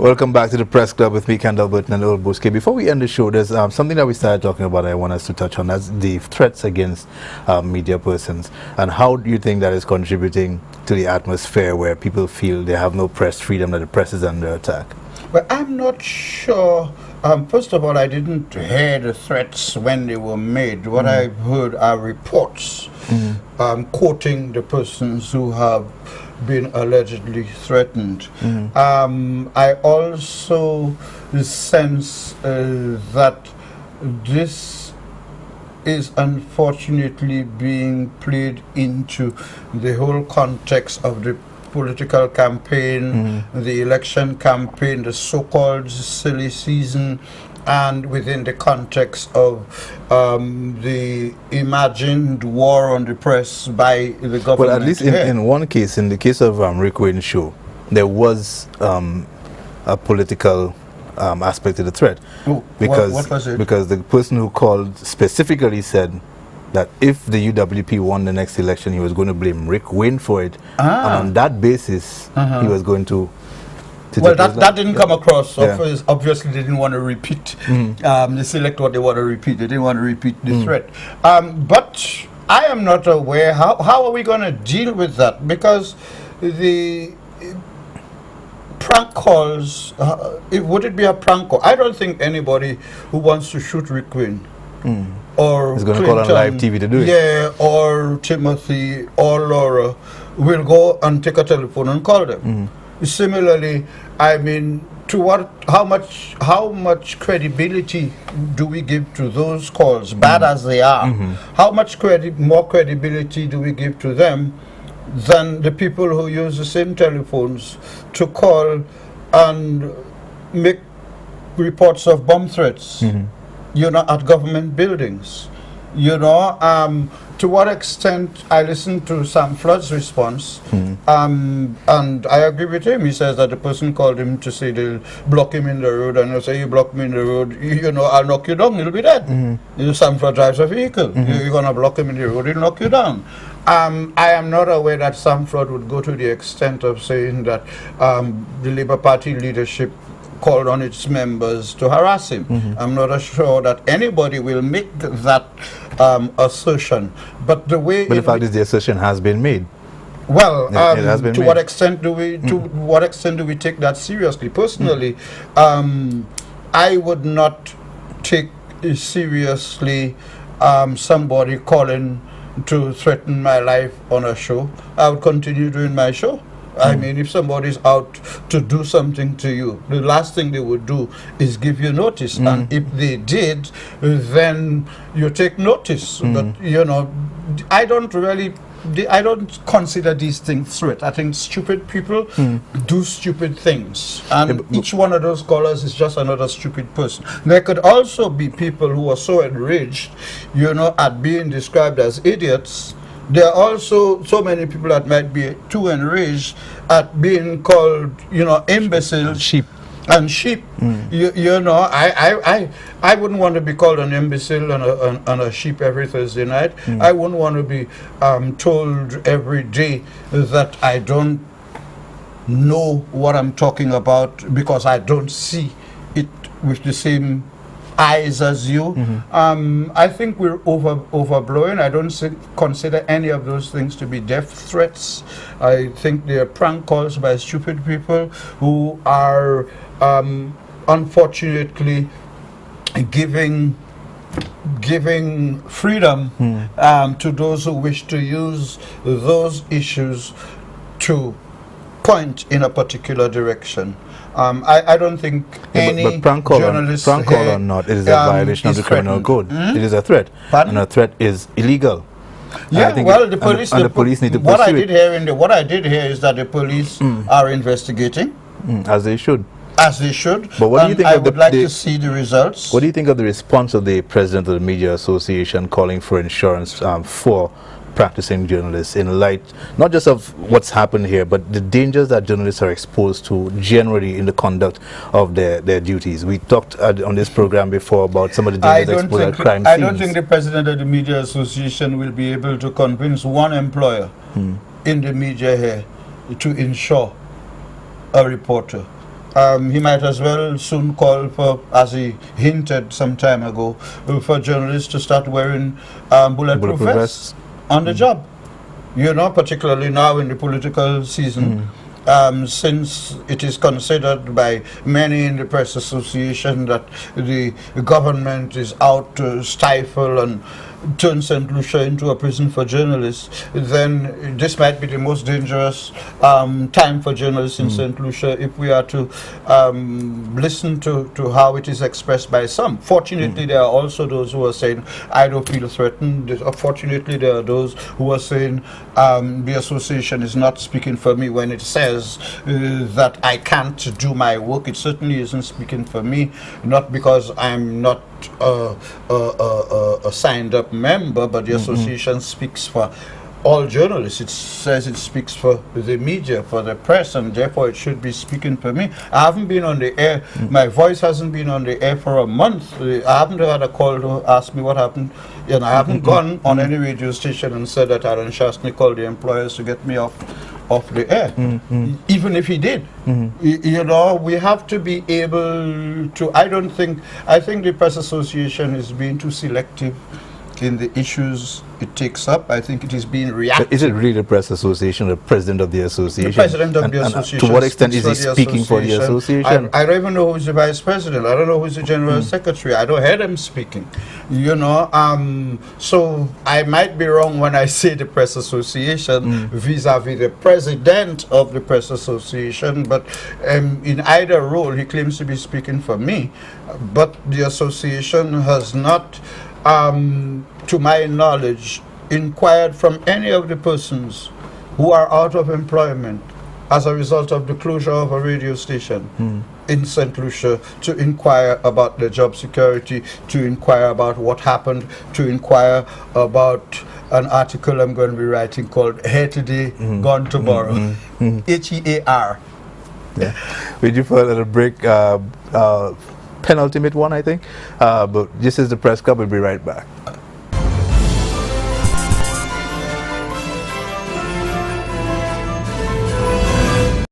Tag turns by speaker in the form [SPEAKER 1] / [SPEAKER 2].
[SPEAKER 1] Welcome back to the Press Club with me, Kendall Burton and Earl Buske. Before we end the show, there's something that we started talking about I want us to touch on. That's the threats against media persons. And how do you think that is contributing to the atmosphere where people feel they have no press freedom, that the press is under attack?
[SPEAKER 2] Well, I'm not sure. First of all, I didn't hear the threats when they were made. What I've heard are reports quoting the persons who have been allegedly threatened. I also sense that this is unfortunately being played into the whole context of the political campaign, the election campaign, the so-called silly season, and within the context of the imagined war on the press by the government.
[SPEAKER 1] Well, at least in one case, in the case of Rick Wayne's show, there was a political aspect to the threat. Because,
[SPEAKER 2] what was it?
[SPEAKER 1] Because the person who called specifically said that if the UWP won the next election, he was going to blame Rick Wayne for it. And on that basis, he was going to
[SPEAKER 2] well, that didn't come across. Obviously, they didn't want to repeat. They select what they want to repeat. They didn't want to repeat the threat. But I am not aware. How are we going to deal with that? Because the prank calls, would it be a prank call? I don't think anybody who wants to shoot Rick Wayne or
[SPEAKER 1] is going to call on live TV to do it.
[SPEAKER 2] Yeah, or Timothy or Laura will go and take a telephone and call them. Similarly, I mean, how much credibility do we give to those calls, bad as they are? How much more credibility do we give to them than the people who use the same telephones to call and make reports of bomb threats, you know, at government buildings? You know, to what extent I listened to Sam Flood's response, and I agree with him. He says that the person called him to say they'll block him in the road, and he'll say, you block me in the road, you know, I'll knock you down, you'll be dead. You know, Sam Flood drives a vehicle, you're going to block him in the road, he'll knock you down. I am not aware that Sam Flood would go to the extent of saying that the Labour Party leadership called on its members to harass him. I'm not sure that anybody will make that assertion. But the way...
[SPEAKER 1] But the fact is the assertion has been made.
[SPEAKER 2] Well,
[SPEAKER 1] it has been made.
[SPEAKER 2] what extent do we what extent do we take that seriously? Personally, I would not take seriously somebody calling to threaten my life on a show. I would continue doing my show. I mean, if somebody's out to do something to you, the last thing they would do is give you notice. And if they did, then you take notice. But, you know, I don't consider these things threat. I think stupid people do stupid things. And each one of those callers is just another stupid person. There could also be people who are so enraged, you know, at being described as idiots. There are also so many people that might be too enraged at being called, you know, imbeciles.
[SPEAKER 1] Sheep.
[SPEAKER 2] And sheep. You know, I wouldn't want to be called an imbecile and a sheep every Thursday night. I wouldn't want to be told every day that I don't know what I'm talking about because I don't see it with the same eyes as you. I think we're overblowing. I don't consider any of those things to be death threats. I think they are prank calls by stupid people who are unfortunately giving freedom to those who wish to use those issues to point in a particular direction. I don't think any journalist...
[SPEAKER 1] Prank call or not, it is a violation of the criminal code. It is a threat. And a threat is illegal.
[SPEAKER 2] Yeah, well, the police...
[SPEAKER 1] And the police need to pursue
[SPEAKER 2] what I did hear is that the police are investigating.
[SPEAKER 1] As they should.
[SPEAKER 2] As they should.
[SPEAKER 1] But what do you think
[SPEAKER 2] I would like to see the results.
[SPEAKER 1] What do you think of the response of the president of the Media Association calling for insurance for practicing journalists in light not just of what's happened here, but the dangers that journalists are exposed to generally in the conduct of their duties? We talked on this program before about some of the dangers exposed at crime scenes.
[SPEAKER 2] I don't think the president of the Media Association will be able to convince one employer in the media here to insure a reporter. he might as well soon call for, as he hinted some time ago, for journalists to start wearing bulletproof vests on the job. You know, particularly now in the political season, since it is considered by many in the Press Association that the government is out to stifle and turn St. Lucia into a prison for journalists, then this might be the most dangerous time for journalists in St. Lucia if we are to listen to how it is expressed by some. Fortunately, there are also those who are saying, I don't feel threatened. Fortunately, there are those who are saying the association is not speaking for me when it says that I can't do my work. It certainly isn't speaking for me, not because I'm not a signed up member, but the association speaks for all journalists. It says it speaks for the media, for the press, and therefore it should be speaking for me. I haven't been on the air. My voice hasn't been on the air for a month. I haven't had a call to ask me what happened. And I haven't gone on any radio station and said that Aaron Shastny called the employers to get me off the air, even if he did. You know, we have to be able to, I think the Press Association is being too selective in the issues it takes up. I think it is being reactive.
[SPEAKER 1] Is it really the Press Association, the president of the association?
[SPEAKER 2] The president of the association.
[SPEAKER 1] To what extent is he speaking for the association?
[SPEAKER 2] I don't even know who's the vice president. I don't know who's the general secretary. I don't hear them speaking. You know, so I might be wrong when I say the Press Association vis-a-vis the president of the Press Association, but in either role, he claims to be speaking for me. But the association has not, to my knowledge, inquired from any of the persons who are out of employment as a result of the closure of a radio station in St. Lucia, to inquire about their job security, to inquire about what happened, to inquire about an article I'm going to be writing called Here Today, Gone Tomorrow, H-E-A-R.
[SPEAKER 1] Yeah. We do for a little break, penultimate one, I think, but this is the Press Club. We'll be right back.